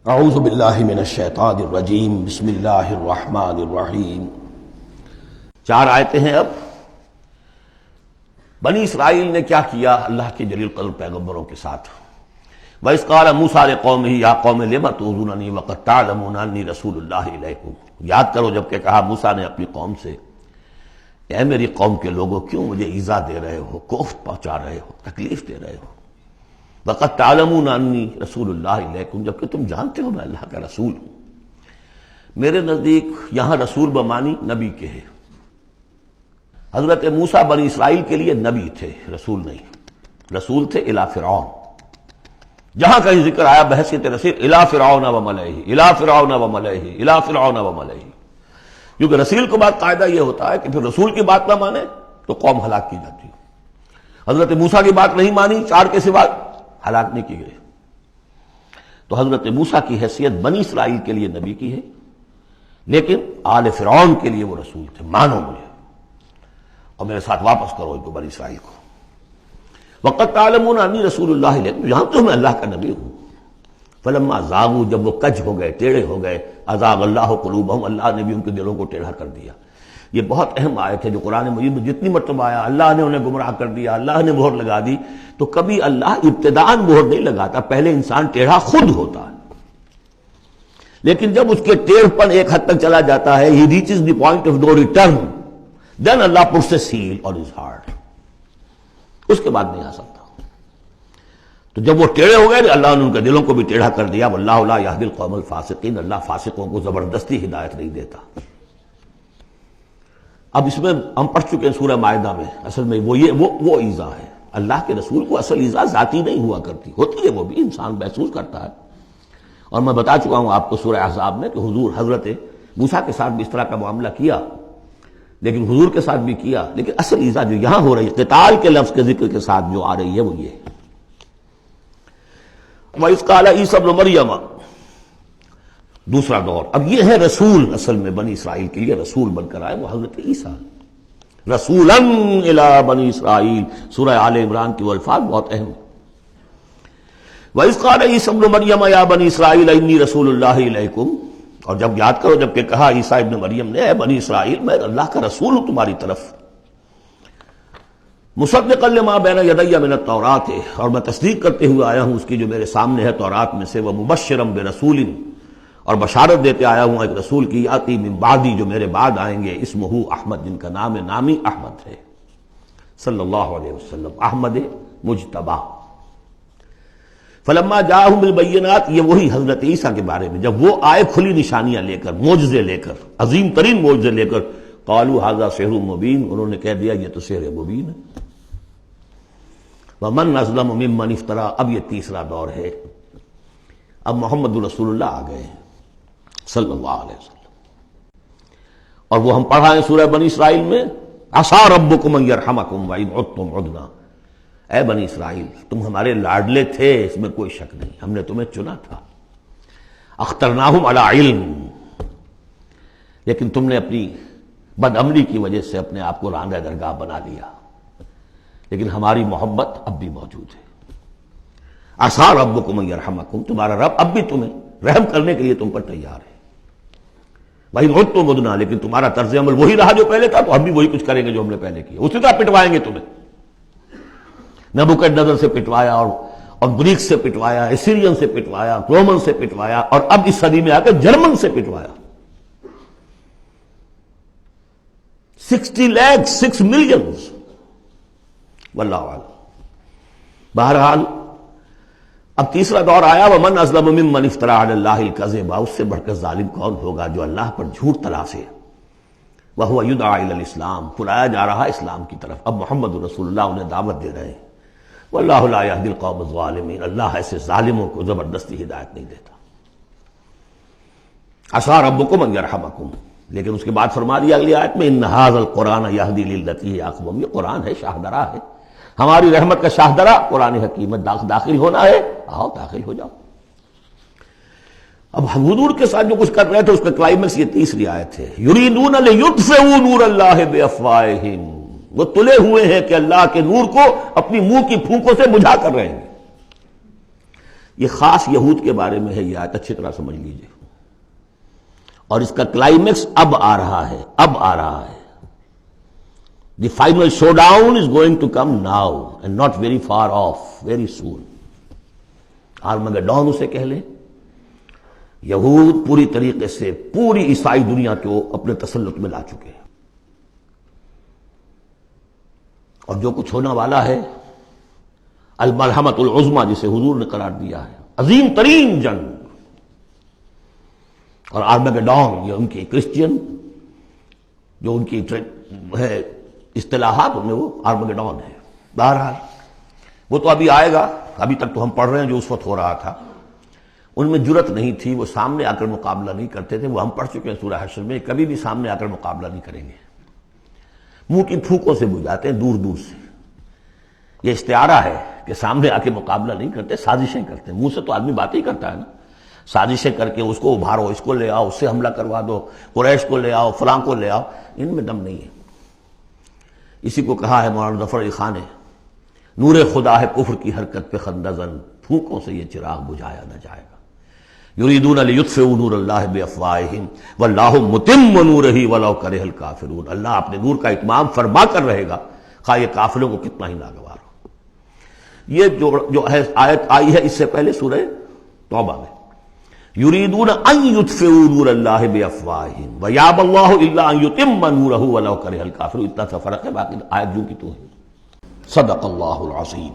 اعوذ باللہ من الشیطان الرجیم بسم اللہ الرحمن الرحیم۔ 4 آیتیں ہیں اب۔ بنی اسرائیل نے کیا کیا اللہ کے جلیل قدر پیغمبروں کے ساتھ؟ وَإِذْ قَالَ مُوسَىٰ لِقَوْمِهِ يَا قَوْمِ لِمَ تُؤْذُونَنِي وَقَدْ تَعْلَمُونَ أَنِّي رَسُولُ اللَّهِ إِلَيْكُمْ۔ یاد کرو جب کہ کہا موسیٰ نے اپنی قوم سے، اے میری قوم کے لوگوں کیوں مجھے ایذا دے رہے ہو، کوفت پہنچا رہے ہو، تکلیف دے رہے ہو؟ وَقَدْ تَعْلَمُونَ أَنِّي رَسُولُ اللَّهِ إِلَيْكُمْ، جبکہ تم جانتے ہو میں اللہ کا رسول ہوں۔ میرے نزدیک یہاں رسول بمانی نبی کے ہے۔ حضرت موسیٰ بنی اسرائیل کے لیے نبی تھے، رسول نہیں۔ رسول تھے الی فرعون۔ جہاں کہیں ذکر آیا بحیثیت رسول الی فرعون وملئہ، الی فرعون وملئہ، الی فرعون وملئہ، کیونکہ رسول کے بعد قاعدہ یہ ہوتا ہے کہ پھر رسول کی بات نہ مانے تو قوم ہلاک کی جاتی ہے۔ حضرت موسیٰ کی بات نہیں مانی، 4 کے سوا ہلاک نہیں کی گئی۔ تو حضرت موسیٰ کی حیثیت بنی اسرائیل کے لیے نبی کی ہے، لیکن آل فرعون کے لیے وہ رسول تھے۔ مانو مجھے اور میرے ساتھ واپس کرو ان کو، بنی اسرائیل کو۔ وَقَدْ تَعْلَمُونَ أَنِّي رَسُولُ اللَّهِ إِلَيْكُمْ، جانتے ہو میں اللہ کا نبی ہوں۔ فَلَمَّا زَاغُوا، جب وہ کج ہو گئے، ٹیڑھے ہو گئے، أَزَاغَ اللَّهُ قُلُوبَهُمْ، اللہ نے بھی ان کے دلوں کو ٹیڑھا کر دیا۔ یہ بہت اہم آیت ہے جو قرآن مجید میں جتنی مرتبہ آیا اللہ نے انہیں گمراہ کر دیا، اللہ نے مہر لگا دی، تو کبھی اللہ ابتداءً مہر نہیں لگاتا، پہلے انسان ٹیڑھا خود ہوتا ہے، لیکن جب اس کے ٹیڑھ پن ایک حد تک چلا جاتا ہے، he reaches the point of no return, then Allah puts a seal on his heart، اس کے بعد نہیں آ سکتا۔ تو جب وہ ٹیڑھے ہو گئے اللہ نے ان کے دلوں کو بھی ٹیڑھا کر دیا۔ واللہ لا یہدی القوم الفاسقین، اللہ فاسقوں کو زبردستی ہدایت نہیں دیتا۔ اب اس میں ہم پڑھ چکے ہیں سورہ مائدہ میں، اصل میں وہ ایذا ہے۔ اللہ کے رسول کو اصل ایذا ذاتی نہیں ہوا کرتی، ہوتی ہے وہ بھی، انسان محسوس کرتا ہے۔ اور میں بتا چکا ہوں آپ کو سورہ احزاب میں کہ حضور حضرت موسیٰ کے ساتھ بھی اس طرح کا معاملہ کیا، لیکن حضور کے ساتھ بھی کیا، لیکن اصل ایذا جو یہاں ہو رہی ہے قتال کے لفظ کے ذکر کے ساتھ جو آ رہی ہے وہ یہ ہے۔ وَإِذْ قَالَ عِيسَىٰ ابْنُ مَرْيَمَ، دوسرا دور۔ اب یہ ہے رسول، اصل میں بنی اسرائیل کے لیے رسول بن کر آئے وہ حضرت عیسیٰ، رسولاً الی بنی اسرائیل۔ سورہ آل عمران کی وہ الفاظ بہت اہم ہیں۔ وَإِذْ قَالَ عِيسَىٰ ابْنُ مَرْيَمَ يَا بَنِي إِسْرَائِيلَ إِنِّي رَسُولُ اللَّهِ إِلَيْكُمْ، اور جب یاد کرو جب کہ کہا عیسیٰ ابن مریم نے، اے بنی اسرائیل میں اللہ کا رسول ہوں تمہاری طرف، مصدقا لما بین یدی من التوراۃ، اور میں تصدیق کرتے ہوئے آیا ہوں اس کی جو میرے سامنے ہے تورات میں سے، ومبشرا برسول، اور بشارت دیتے آیا ہوں ایک رسول کی، یاتی من بعدی، جو میرے بعد آئیں گے، اسمہ احمد، جن کا نامی احمد ہے، صلی اللہ علیہ وسلم، احمد مجتبی۔ فلما جاءہم بالبینات، یہ وہی حضرت عیسیٰ کے بارے میں جب وہ آئے کھلی نشانیاں لے کر، معجزے لے کر، عظیم ترین معجزے لے کر، قالوا ھذا سحر مبین، انہوں نے کہہ دیا یہ تو سحر مبین ہے۔ ومن اظلم ممن افترا، اب یہ تیسرا دور ہے، اب محمد رسول اللہ آ گئے ہیں صلی اللہ علیہ وسلم، اور وہ ہم پڑھائیں سورہ بنی اسرائیل میں، عسیٰ ربکم ان یرحمکم وان عدتم عدنا، اے بنی اسرائیل تم ہمارے لاڈلے تھے، اس میں کوئی شک نہیں، ہم نے تمہیں چنا تھا، اخترناہم علی علم، لیکن تم نے اپنی بد عملی کی وجہ سے اپنے آپ کو راندہ درگاہ بنا لیا، لیکن ہماری محبت اب بھی موجود ہے۔ عسیٰ ربکم ان یرحمکم، تمہارا رب اب بھی تمہیں رحم کرنے کے لیے تم پر تیار ہے۔ وَإِنْ عُدْتُمْ عُدْنَا، لیکن تمہارا طرز عمل وہی رہا جو پہلے تھا، تو ہم بھی وہی کچھ کریں گے جو ہم نے پہلے کیا، اسی طرح پٹوائیں گے تمہیں۔ نبوکدنضر سے پٹوایا، اور گریک سے پٹوایا، اسیرین سے پٹوایا، رومن سے پٹوایا، اور اب اس صدی میں آ کر جرمن سے پٹوایا۔ 60 لاکھ 6 ملین، واللہ اعلم۔ بہرحال اب تیسرا دور آیا، ومن اظلم ممن افترى علی اللہ الکذب، اس سے بڑھ کر ظالم کون ہوگا جو اللہ پر جھوٹ تراشے، وہو یدعی الی الاسلام، بلایا جا رہا اسلام کی طرف، اب محمد رسول اللہ انہیں دعوت دے رہے ہیں۔ واللہ لا یہدی القوم الظالمین، اللہ ایسے ظالموں کو زبردستی ہدایت نہیں دیتا۔ عسیٰ ربکم ان یرحمکم، لیکن اس کے بعد فرما دیا اگلی آیت میں، ان ھذا القرآن یہدی للتی ہی اقوم، یہ قرآن ہے، شاہدرہ ہے، ہماری رحمت کا شاہدرہ قرآن حکیم ہے، داخل ہونا ہے آؤ داخل ہو جاؤ۔ اب حضور کے ساتھ جو کچھ کر رہے تھے اس کا کلائمیکس یہ تیسری آیت ہے، یریدون لیطفئوا نور اللہ بافواہہم، وہ تلے ہوئے ہیں کہ اللہ کے نور کو اپنی منہ کی پھونکوں سے بجھا کر رہے ہیں۔ یہ خاص یہود کے بارے میں ہے یہ آیت، اچھی طرح سمجھ لیجئے، اور اس کا کلائمیکس اب آ رہا ہے، اب آ رہا ہے۔ The final showdown is going to come now and not very far off, very soon. Armageddon اسے کہہ لیں۔ یہود پوری طریقے سے پوری عیسائی دنیا کو اپنے تسلط میں لا چکے ہیں، اور جو کچھ ہونے والا ہے الملحمۃ العظمیٰ جسے حضور نے قرار دیا ہے، عظیم ترین جنگ، اور آرمگڈون یہ ان کی کرسچین جو ان کی ہے اصطلاحات ان میں وہ آرمگڈون ہے۔ بہرحال وہ تو ابھی آئے گا، ابھی تک تو ہم پڑھ رہے ہیں جو اس وقت ہو رہا تھا۔ ان میں جرت نہیں تھی، وہ سامنے آ کر مقابلہ نہیں کرتے تھے، وہ ہم پڑھ چکے ہیں سورہ حشر میں، کبھی بھی سامنے آ کر مقابلہ نہیں کریں گے، منہ کی پھوکوں سے بجھاتے ہیں دور دور سے۔ یہ استعارہ ہے کہ سامنے آ کے مقابلہ نہیں کرتے، سازشیں کرتے ہیں۔ منہ سے تو آدمی بات ہی کرتا ہے نا، سازشیں کر کے اس کو ابھارو، اس کو لے آؤ، اس سے حملہ کروا دو، قریش کو لے آؤ، فلاں کو لے آؤ، ان میں دم نہیں ہے۔ اسی کو کہا ہے مولانا ظفر علی خان نے، نور خدا ہے کفر کی حرکت پہ خندہ زن، پھوکوں سے یہ چراغ بجھایا نہ جائے گا۔ یریدون لیطفئوا نور اللہ بافواہہم واللہ متم نورہ ولو کرہ الکافرون۔ اللہ اپنے نور کا اتمام فرما کر رہے گا، خواہ یہ کافروں کو کتنا ہی ناگوار ہو۔ یہ جو ہے آیت آئی ہے اس سے پہلے سورہ توبہ میں، یریدون ان یطفئوا نور اللہ بافواہہم ویابی اللہ الا ان یتم نورہ ولو کرہ الکافرون، اتنا سا فرق ہے، باقی آیت جو کی تو ہے۔ صدق اللہ العظیم۔